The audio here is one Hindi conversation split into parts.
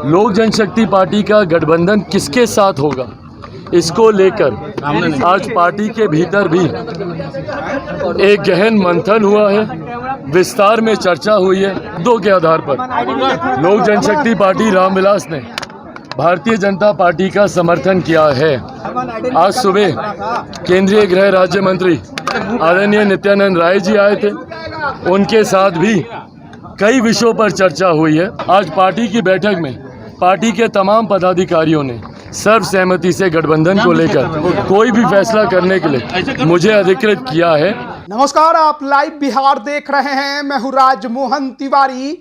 लोक जनशक्ति पार्टी का गठबंधन किसके साथ होगा, इसको लेकर आज पार्टी के भीतर भी एक गहन मंथन हुआ है, विस्तार में चर्चा हुई है। दो के आधार पर लोक जनशक्ति पार्टी रामविलास ने भारतीय जनता पार्टी का समर्थन किया है। आज सुबह केंद्रीय गृह राज्य मंत्री आदरणीय नित्यानंद राय जी आए थे, उनके साथ भी कई विषयों पर चर्चा हुई है। आज पार्टी की बैठक में पार्टी के तमाम पदाधिकारियों ने सर्वसहमति से गठबंधन को लेकर कोई भी फैसला करने के लिए मुझे अधिकृत किया है। नमस्कार, आप लाइव बिहार देख रहे हैं। मैं हूं राजमोहन तिवारी।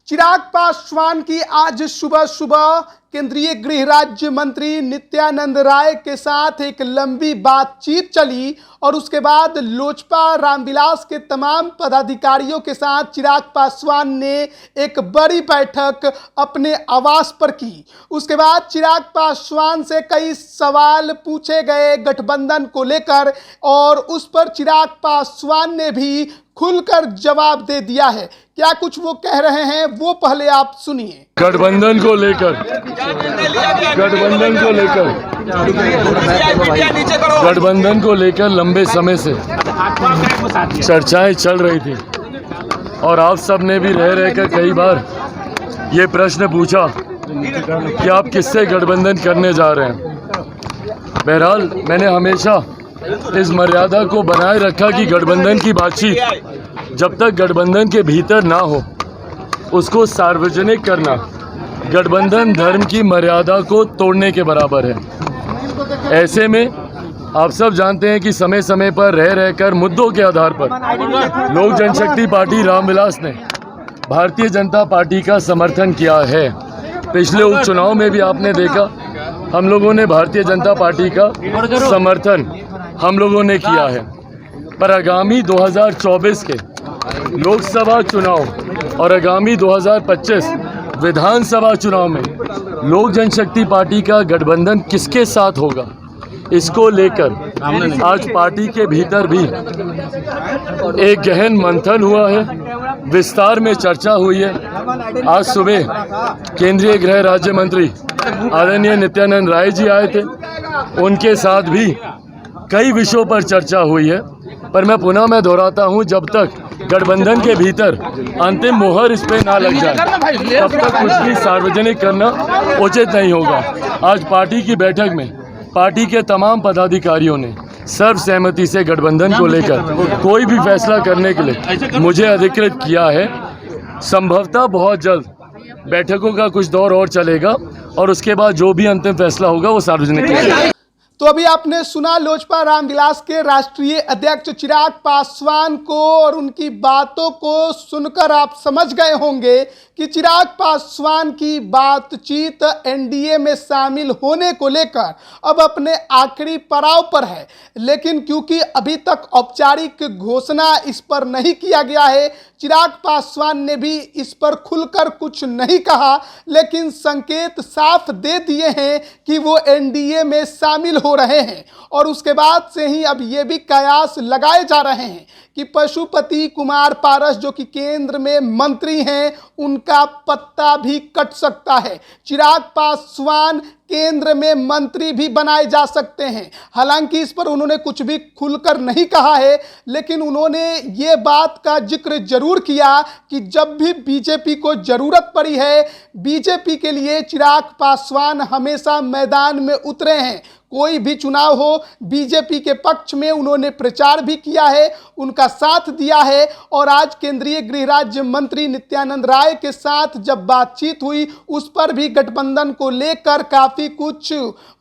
चिराग पासवान की आज सुबह सुबह केंद्रीय गृह राज्य मंत्री नित्यानंद राय के साथ एक लंबी बातचीत चली और उसके बाद लोजपा रामविलास के तमाम पदाधिकारियों के साथ चिराग पासवान ने एक बड़ी बैठक अपने आवास पर की। उसके बाद चिराग पासवान से कई सवाल पूछे गए गठबंधन को लेकर और उस पर चिराग पासवान ने भी खुलकर जवाब दे दिया है। क्या कुछ वो कह रहे हैं वो पहले आप सुनिए। गठबंधन को लेकर लंबे समय से चर्चाएं चल रही थी और आप सब ने भी रह रहकर कई बार ये प्रश्न पूछा कि आप किससे गठबंधन करने जा रहे हैं। बहरहाल मैंने हमेशा इस मर्यादा को बनाए रखा कि गठबंधन की बातचीत जब तक गठबंधन के भीतर ना हो उसको सार्वजनिक करना गठबंधन धर्म की मर्यादा को तोड़ने के बराबर है। ऐसे में आप सब जानते हैं कि समय समय पर रह रहकर मुद्दों के आधार पर लोक जनशक्ति पार्टी रामविलास ने भारतीय जनता पार्टी का समर्थन किया है। पिछले उपचुनाव में भी आपने देखा हम लोगों ने भारतीय जनता पार्टी का समर्थन हम लोगों ने किया है, पर आगामी 2024 के लोकसभा चुनाव और आगामी 2025 विधानसभा चुनाव में लोक जनशक्ति पार्टी का गठबंधन किसके साथ होगा, इसको लेकर आज पार्टी के भीतर भी एक गहन मंथन हुआ है, विस्तार में चर्चा हुई है। आज सुबह केंद्रीय गृह राज्य मंत्री आदरणीय नित्यानंद राय जी आए थे, उनके साथ भी कई विषयों पर चर्चा हुई है, पर मैं दोहराता हूं, जब तक गठबंधन के भीतर अंतिम मोहर इस पे ना लग जाए तब तक कुछ भी सार्वजनिक करना उचित नहीं होगा। आज पार्टी की बैठक में पार्टी के तमाम पदाधिकारियों ने सर्वसहमति से गठबंधन को लेकर कोई भी फैसला करने के लिए मुझे अधिकृत किया है। संभवतः बहुत जल्द बैठकों का कुछ दौर और चलेगा और उसके बाद जो भी अंतिम फैसला होगा वो सार्वजनिक किया जाएगा। तो अभी आपने सुना लोजपा रामविलास के राष्ट्रीय अध्यक्ष चिराग पासवान को और उनकी बातों को सुनकर आप समझ गए होंगे कि चिराग पासवान की बातचीत एनडीए में शामिल होने को लेकर अब अपने आखिरी पड़ाव पर है। लेकिन क्योंकि अभी तक औपचारिक घोषणा इस पर नहीं किया गया है, चिराग पासवान ने भी इस पर खुलकर कुछ नहीं कहा, लेकिन संकेत साफ दे दिए हैं कि वो एनडीए में शामिल हो रहे हैं। और उसके बाद से ही अब ये भी कयास लगाए जा रहे हैं कि पशुपति कुमार पारस जो कि केंद्र में मंत्री हैं, उनका पत्ता भी कट सकता है। चिराग पासवान केंद्र में मंत्री भी बनाए जा सकते हैं। हालांकि इस पर उन्होंने कुछ भी खुलकर नहीं कहा है, लेकिन उन्होंने ये बात का जिक्र जरूर किया कि जब भी बीजेपी को जरूरत पड़ी है, बीजेपी के लिए चिराग पासवान हमेशा मैदान में उतरे हैं। कोई भी चुनाव हो, बीजेपी के पक्ष में उन्होंने प्रचार भी किया है, उनका साथ दिया है। और आज केंद्रीय गृह राज्य मंत्री नित्यानंद राय के साथ जब बातचीत हुई, उस पर भी गठबंधन को लेकर काफी कुछ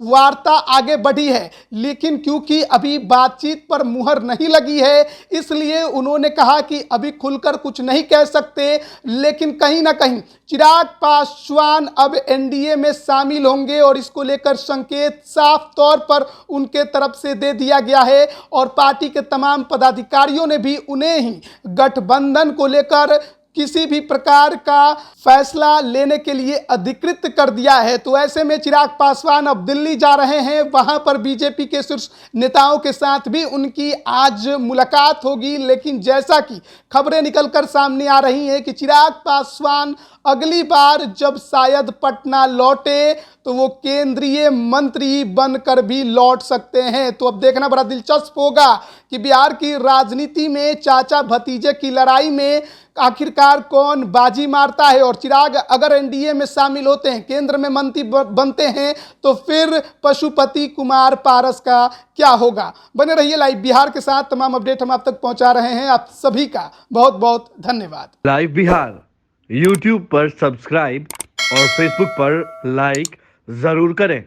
वार्ता आगे बढ़ी है। लेकिन क्योंकि अभी बातचीत पर मुहर नहीं लगी है, इसलिए उन्होंने कहा कि अभी खुलकर कुछ नहीं कह सकते। लेकिन कहीं ना कहीं चिराग पासवान अब एनडीए में शामिल होंगे और इसको लेकर संकेत साफ तौर पर उनके तरफ से दे दिया गया है। और पार्टी के तमाम पदाधिकारियों ने भी उन्हें ही गठबंधन को लेकर किसी भी प्रकार का फैसला लेने के लिए अधिकृत कर दिया है। तो ऐसे में चिराग पासवान अब दिल्ली जा रहे हैं, वहां पर बीजेपी के शीर्ष नेताओं के साथ भी उनकी आज मुलाकात होगी। लेकिन जैसा कि खबरें निकलकर सामने आ रही हैं कि चिराग पासवान अगली बार जब शायद पटना लौटे तो वो केंद्रीय मंत्री बनकर भी लौट सकते हैं। तो अब देखना बड़ा दिलचस्प होगा कि बिहार की राजनीति में चाचा भतीजे की लड़ाई में आखिरकार कौन बाजी मारता है। और चिराग अगर एनडीए में शामिल होते हैं, केंद्र में मंत्री बनते हैं, तो फिर पशुपति कुमार पारस का क्या होगा। बने रहिए लाइव बिहार के साथ, तमाम अपडेट हम आप तक पहुंचा रहे हैं। आप सभी का बहुत बहुत धन्यवाद। लाइव बिहार यूट्यूब पर सब्सक्राइब और फेसबुक पर लाइक जरूर करें।